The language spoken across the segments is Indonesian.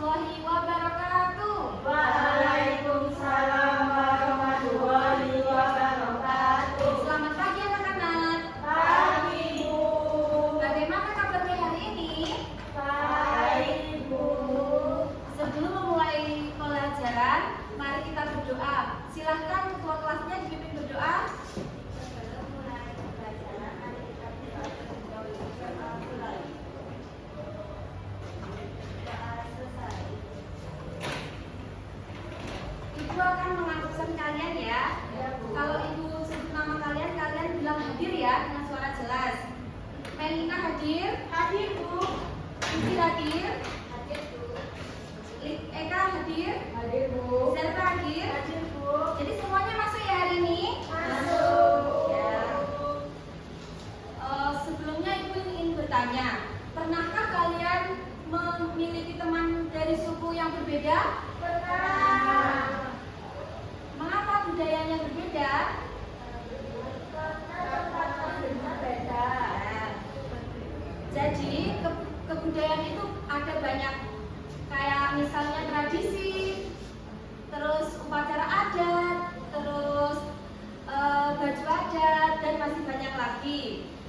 warahmatullahi wabarakatuh. Waalaikumsalam warahmatullahi wabarakatuh. Selamat pagi anak-anak. Pagi, Bu. Bagaimana kabarnya hari ini? Baik, Bu. Sebelum memulai pelajaran, mari kita berdoa. Silahkan ketua kelasnya dipimpin berdoa. Sebelum mulai pelajaran, mari kita berdoa terlebih dahulu. Doa selesai. Ibu akan mengangkutkan kalian ya. Ya, Bu. Kalau ibu sebut nama kalian, kalian bilang hadir ya dengan suara jelas. Melina hadir, Hadir, Bu. Cici hadir, Hadir, Bu. Eka hadir, Hadir, Bu. Zelva hadir. Hadir, Bu. Jadi semuanya masuk ya hari ini? Masuk. Ya. Sebelumnya ibu ingin bertanya, pernahkah kalian memiliki teman dari suku yang berbeda? Pernah. Mengapa budayanya berbeda? Beda. Jadi kebudayaan itu ada banyak, kayak misalnya tradisi, terus upacara adat, terus baju adat, dan masih banyak lagi.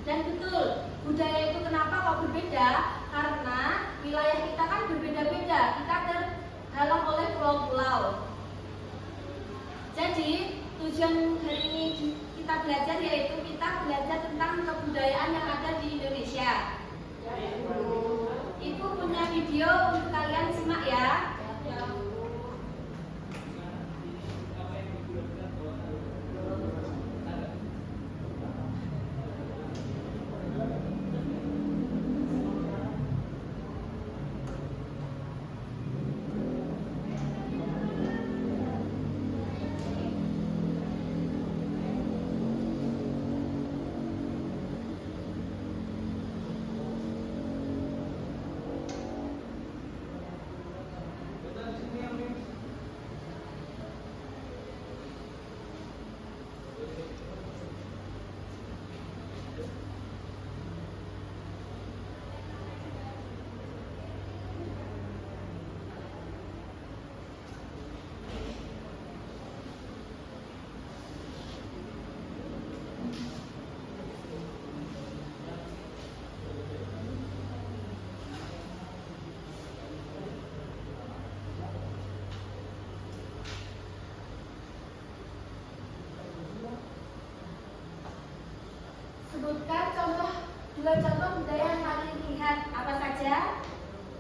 Dan betul, budaya itu kenapa kok berbeda? Karena wilayah kita kan berbeda-beda, kita terhalang oleh pulau-pulau. Jadi tujuan hari ini kita belajar yaitu kita belajar tentang kebudayaan yang ada di Indonesia. Ibu punya video untuk kalian simak ya. Sebutkan dua contoh budaya yang kalian lihat, apa saja?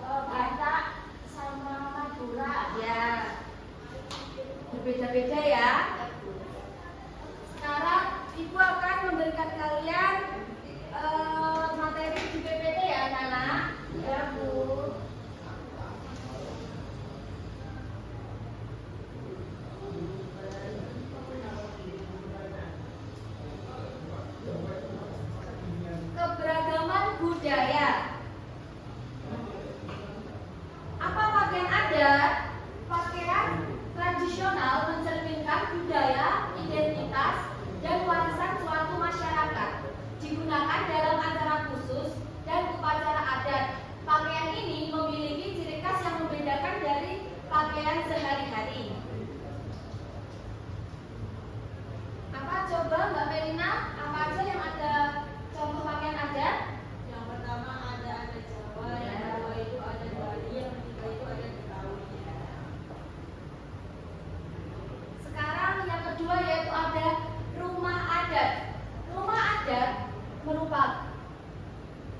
Batak sama Madura. Ya, berbeda-beda ya. Sekarang ibu akan memberikan kalian materi di PPT ya, Nana. Ya, Bu. Keberagaman budaya. Apa pakaian adat? Pakaian tradisional mencerminkan budaya, identitas, dan warisan suatu masyarakat. Digunakan dalam acara khusus dan upacara adat. Pakaian ini memiliki ciri khas yang membedakan dari pakaian sehari-hari. Apa coba Mbak Melina? Apa aja yang ada contoh pakaian adat? Yang pertama ada adat Jawa, yang kedua itu adat Bali, yang ketiga itu adat Betawi. Sekarang yang kedua yaitu ada rumah adat. Rumah adat merupakan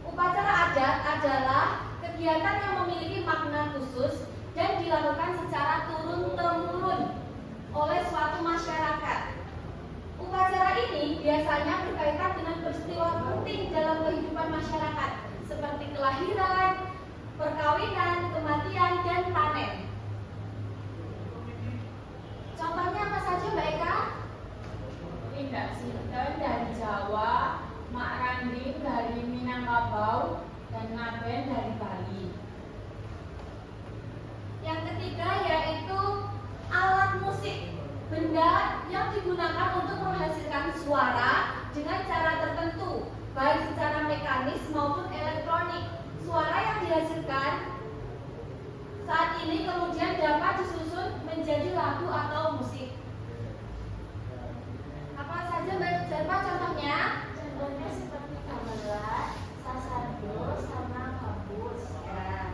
upacara adat adalah kegiatan yang memiliki makna khusus dan dilakukan secara turun-temurun oleh suatu masyarakat. Upacara ini biasanya berkaitan dengan peristiwa penting dalam kehidupan masyarakat seperti kelahiran, perkawinan, kematian, dan panen. Contohnya apa saja Mbak Eka? Indah Sinten dari Jawa, Mak Randin dari Minangkabau, dan Naben dari Bali. Yang ketiga yaitu alat musik, benda yang digunakan untuk menghasilkan suara dengan cara tertentu, baik secara mekanis maupun elektronik. Suara yang dihasilkan lagu atau musik. Apa saja Mbak Zarma contohnya? Contohnya seperti gamelan, sasando, sama gambus. Ya.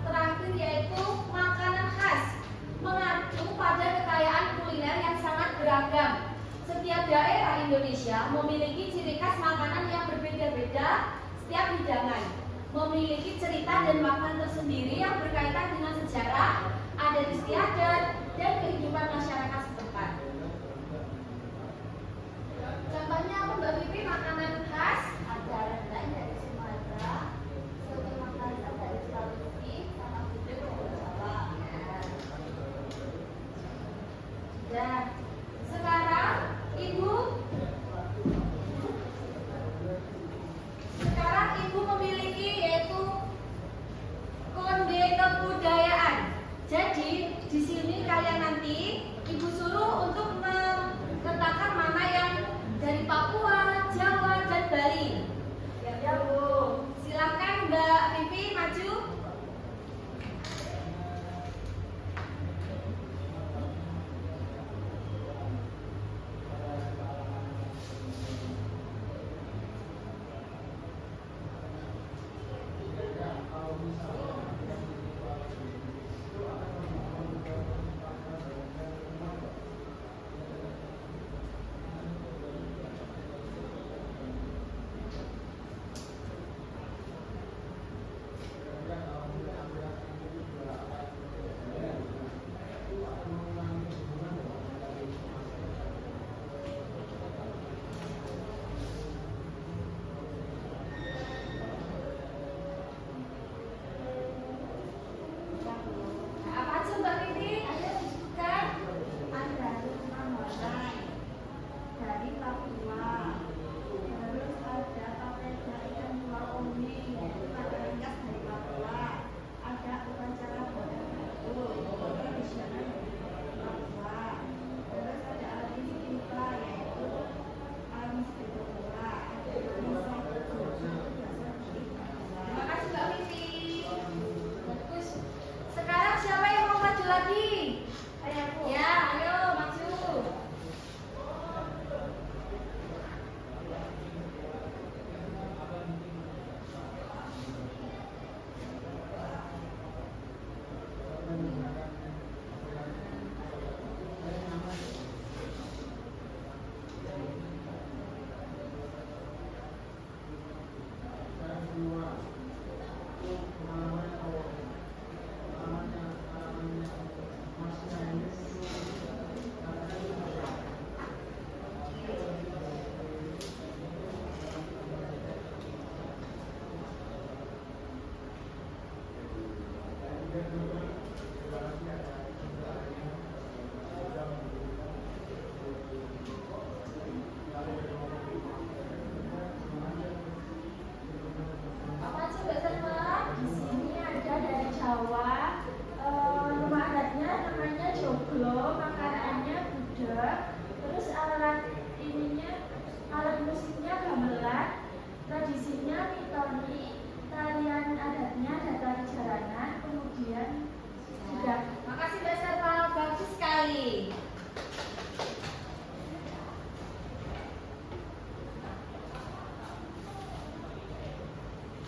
Terakhir yaitu makanan khas, mengacu pada kekayaan kuliner yang sangat beragam. Setiap daerah Indonesia memiliki ciri khas makanan yang berbeda-beda. Setiap hidangan memiliki cerita dan makna tersendiri yang berkaitan dengan sejarah, adat istiadat, dan kehidupan masyarakat setempat. Contohnya apa Mbak Vivi makanan khas? Ada rendang dari Sumatera, soto Makassar dari Sulawesi, sama gudeg dari Jawa. Dan sekarang Ibu memiliki yaitu konde kebudayaan. Jadi di sini kalian nanti Ibu suruh untuk meletakkan mana yang dari Papua, Jawa, dan Bali. Ya Bu. Silakan Mbak Vivi maju. Apa aja Mbak Vivi? Ada disebutkan? Ada rumah makan dari Papua, terus ada papeda ikan buah kuning, yaitu makanan khas dari Papua. Ada upacara bodang batu, tradisional dari Papua. Terus ada alat musik timpla, yaitu alat musik timpla. Bisa Terima kasih Mbak Vivi. Bagus. Sekarang siapa yang mau maju lagi? Ya, ayo maju. Apa aja Mbak Zarma? Di sini ada dari Jawa, rumah adatnya namanya joglo, makanannya gudeg, terus alat musiknya gamelan, tradisinya mitoni, tarian adatnya datari jaranan, kemudian sudah. Makasih Mbak Zarma, bagus sekali.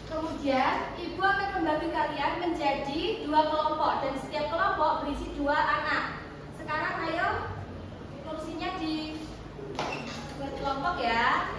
Kemudian Ibu akan membagi kalian menjadi 2 kelompok dan setiap kelompok berisi 2 anak. Sekarang ayo kursinya buat kelompok ya.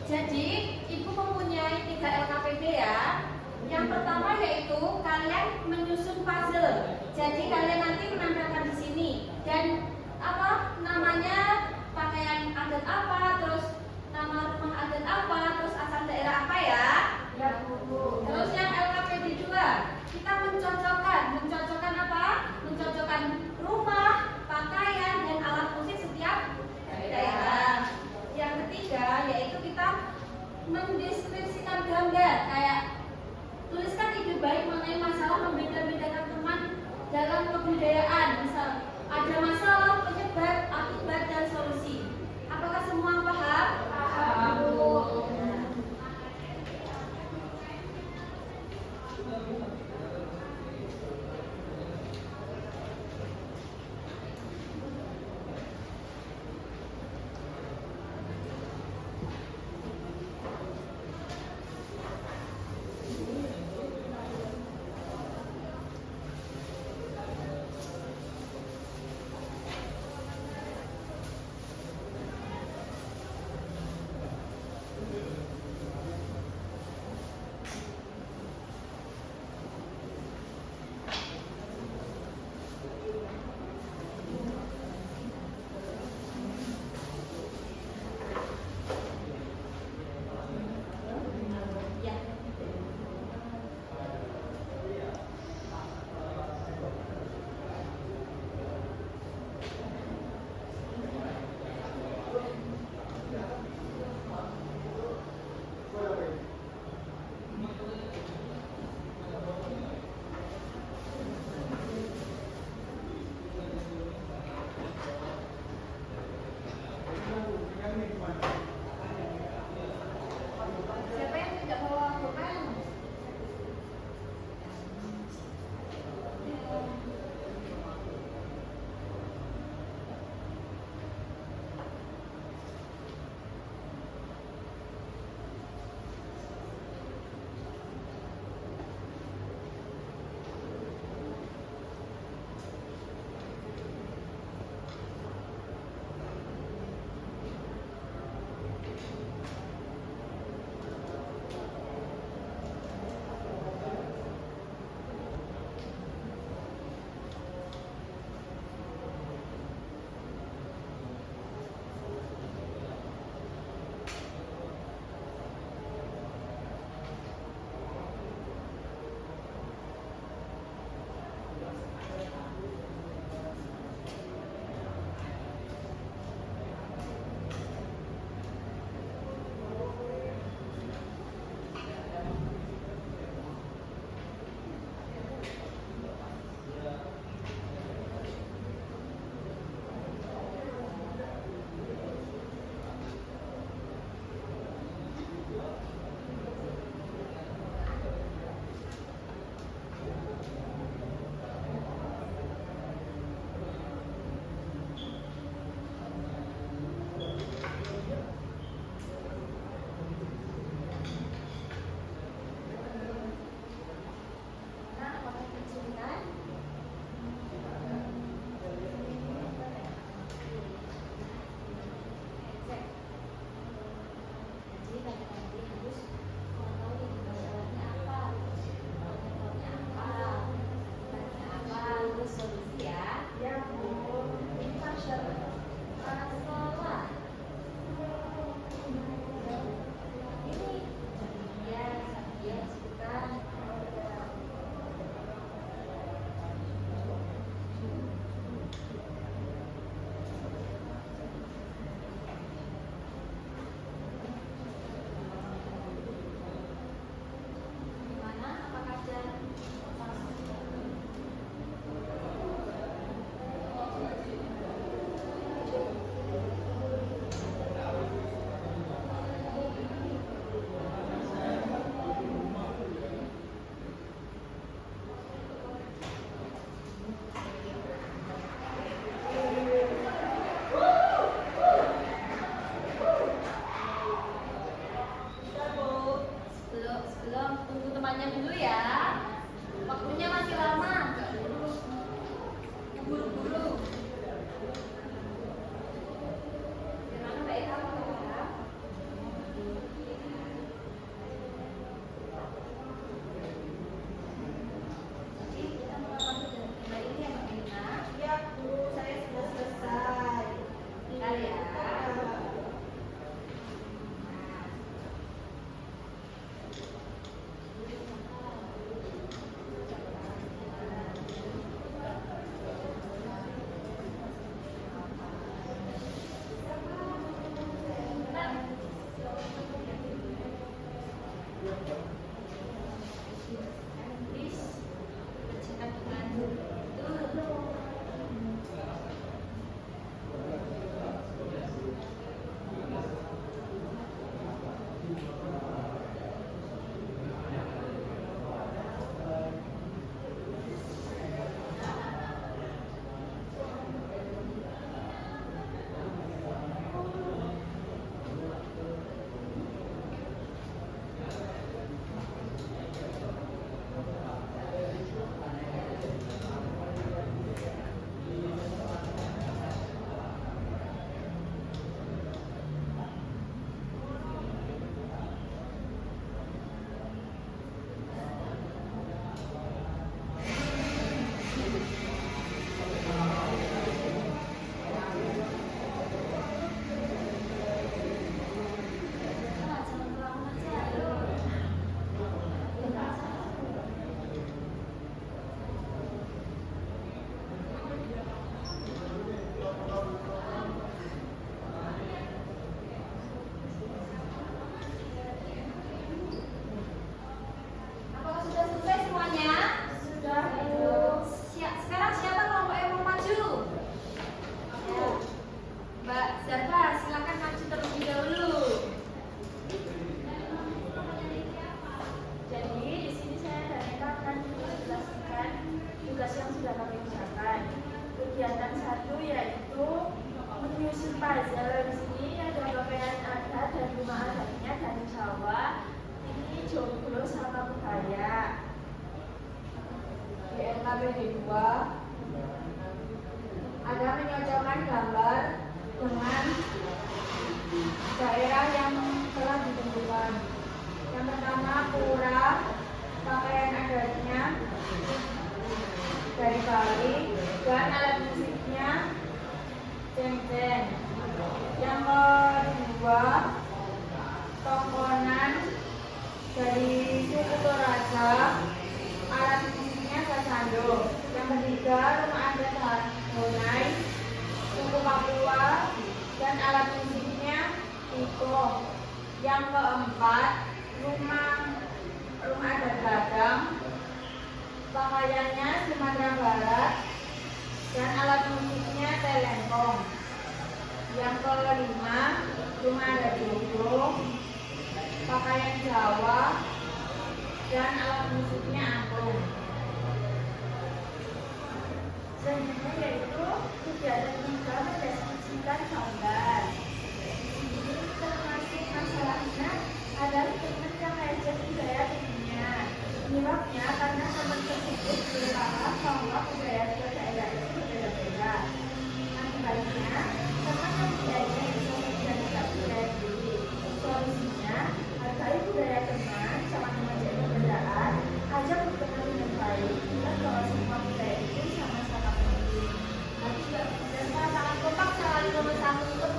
Jadi Ibu mempunyai 3 LKPD ya. Yang pertama yaitu kalian menyusun puzzle. Jadi kalian nanti menempelkan di sini dan apa namanya pakaian adat apa, terus nama rumah adat apa, terus asal daerah apa ya. Ya Bu. Terus yang LKPD 2 kita mencocokkan apa? Mencocokkan rumah, pakaian dan alat musik setiap daerah. Yang ketiga yaitu kita mendeskripsikan gambar kayak tuliskan ide baik mengenai masalah membeda-bedakan teman dalam kebudayaan. Misal Ada masalah, penyebab, akibat, dan solusi. Apakah semua paham? Paham. Apakah sudah selesai semuanya? Sudah, Bu. Sekarang siapa kelompok yang mau maju? Ya. Mbak Zarfa, silakan maju terlebih dahulu. Jadi di sini saya dan Eka akan menjelaskan tugas yang sudah kami usahakan. Kegiatan satu yaitu menyusun puzzle. Di sini ada pakaian adat dan rumah adatnya dari Jawa. Ini jomblo sama budaya. Di NKBD 2 ada menyocokkan gambar dengan daerah yang telah ditentukan. Yang pertama pura, pakaian adatnya dari Bali dan alat musiknya cengceng. Yang kedua tongkonan dari suku Toraja, alat musiknya sasando. Yang ketiga rumah adat Honai, suku Papua dan alat musiknya Iko. Yang keempat rumah adat Gadang, pakaiannya Sumatera Barat dan alat musiknya Telengkong. Yang kelima rumah adat Jogo, pakaian Jawa dan alat musiknya angklung. Selanjutnya yaitu kegiatan tiga mendeskripsikan gambar. Ini termasuk masalahnya adalah teman yang mengajak budaya dunia. Penyebabnya karena teman tersebut belum paham bahwa budaya setiap daerah itu berbeda-beda. Akibatnya, teman yang budayanya bisa menjadi budaya sendiri. Solusinya, hargai budaya teman, jangan menjadi perbedaan, ajak berteman dengan baik, dan bahwa semua budaya itu sama-sama penting. Dan sangat kompak sekali nomor 1 untuk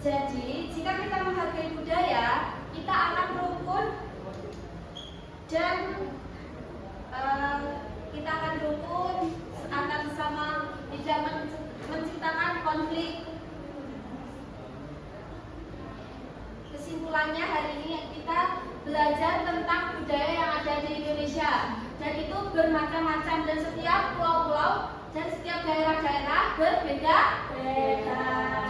Jadi, jika kita menghargai budaya, kita akan rukun dan kita akan bersama, tidak menciptakan konflik. Kesimpulannya hari ini kita belajar tentang budaya yang ada di Indonesia, dan itu bermacam-macam, dan setiap pulau-pulau dan setiap daerah-daerah berbeda-beda.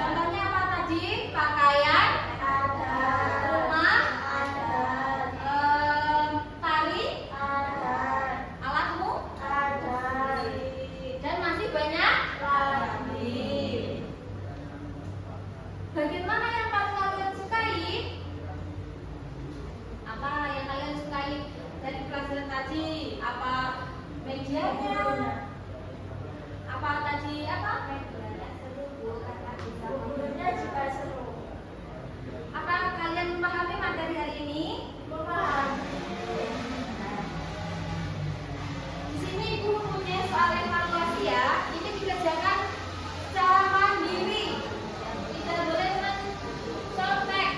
Contohnya apa tadi? Pakaian ada, rumah ada, tari ada, alatmu ada, dan masih banyak lagi. Bagaimana yang paling kalian sukai? Apa yang kalian sukai dari pelajaran tadi? Apa medianya? Apa tadi? Apa? Gurunya juga seru. Apa kalian memahami materi hari ini? Memahami. Di sini ibu mempunyai soal evaluasi ya. Ini dikerjakan secara mandiri. Tidak boleh mencontek.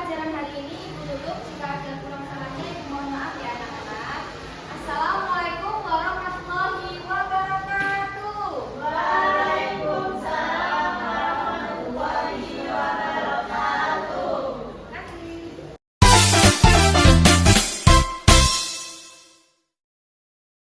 pelajaran hari ini Ibu tutup. Jika ada kurang salahnya Ibu mohon maaf ya anak-anak. Assalamualaikum.